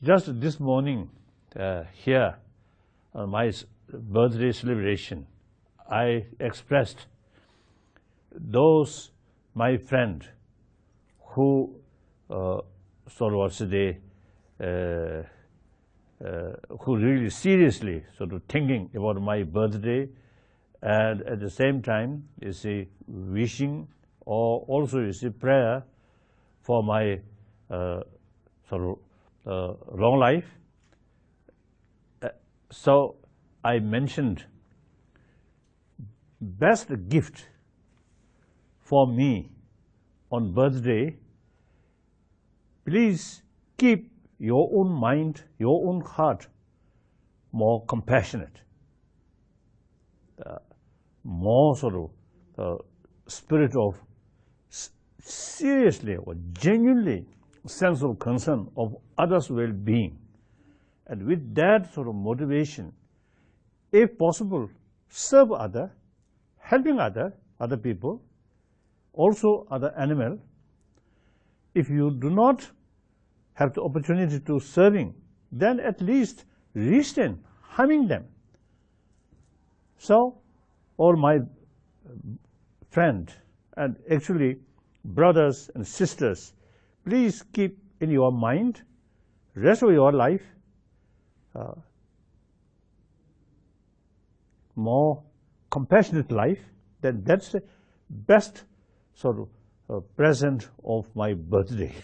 Just this morning, here, on my birthday celebration, I expressed those my friend who sort of today who really seriously sort of thinking about my birthday, and at the same time is a wishing or also is a prayer for my sort of long life. So I mentioned best gift for me on birthday, please keep your own mind, your own heart more compassionate, more sort of spirit of seriously or genuinely sense of concern of others' well-being. And with that sort of motivation, if possible, serve other, helping other people, also other animal. If you do not have the opportunity to serving, then at least restrain harming them. So, all my friends and actually brothers and sisters, please keep in your mind, rest of your life, more compassionate life. That's the best sort of present of my birthday.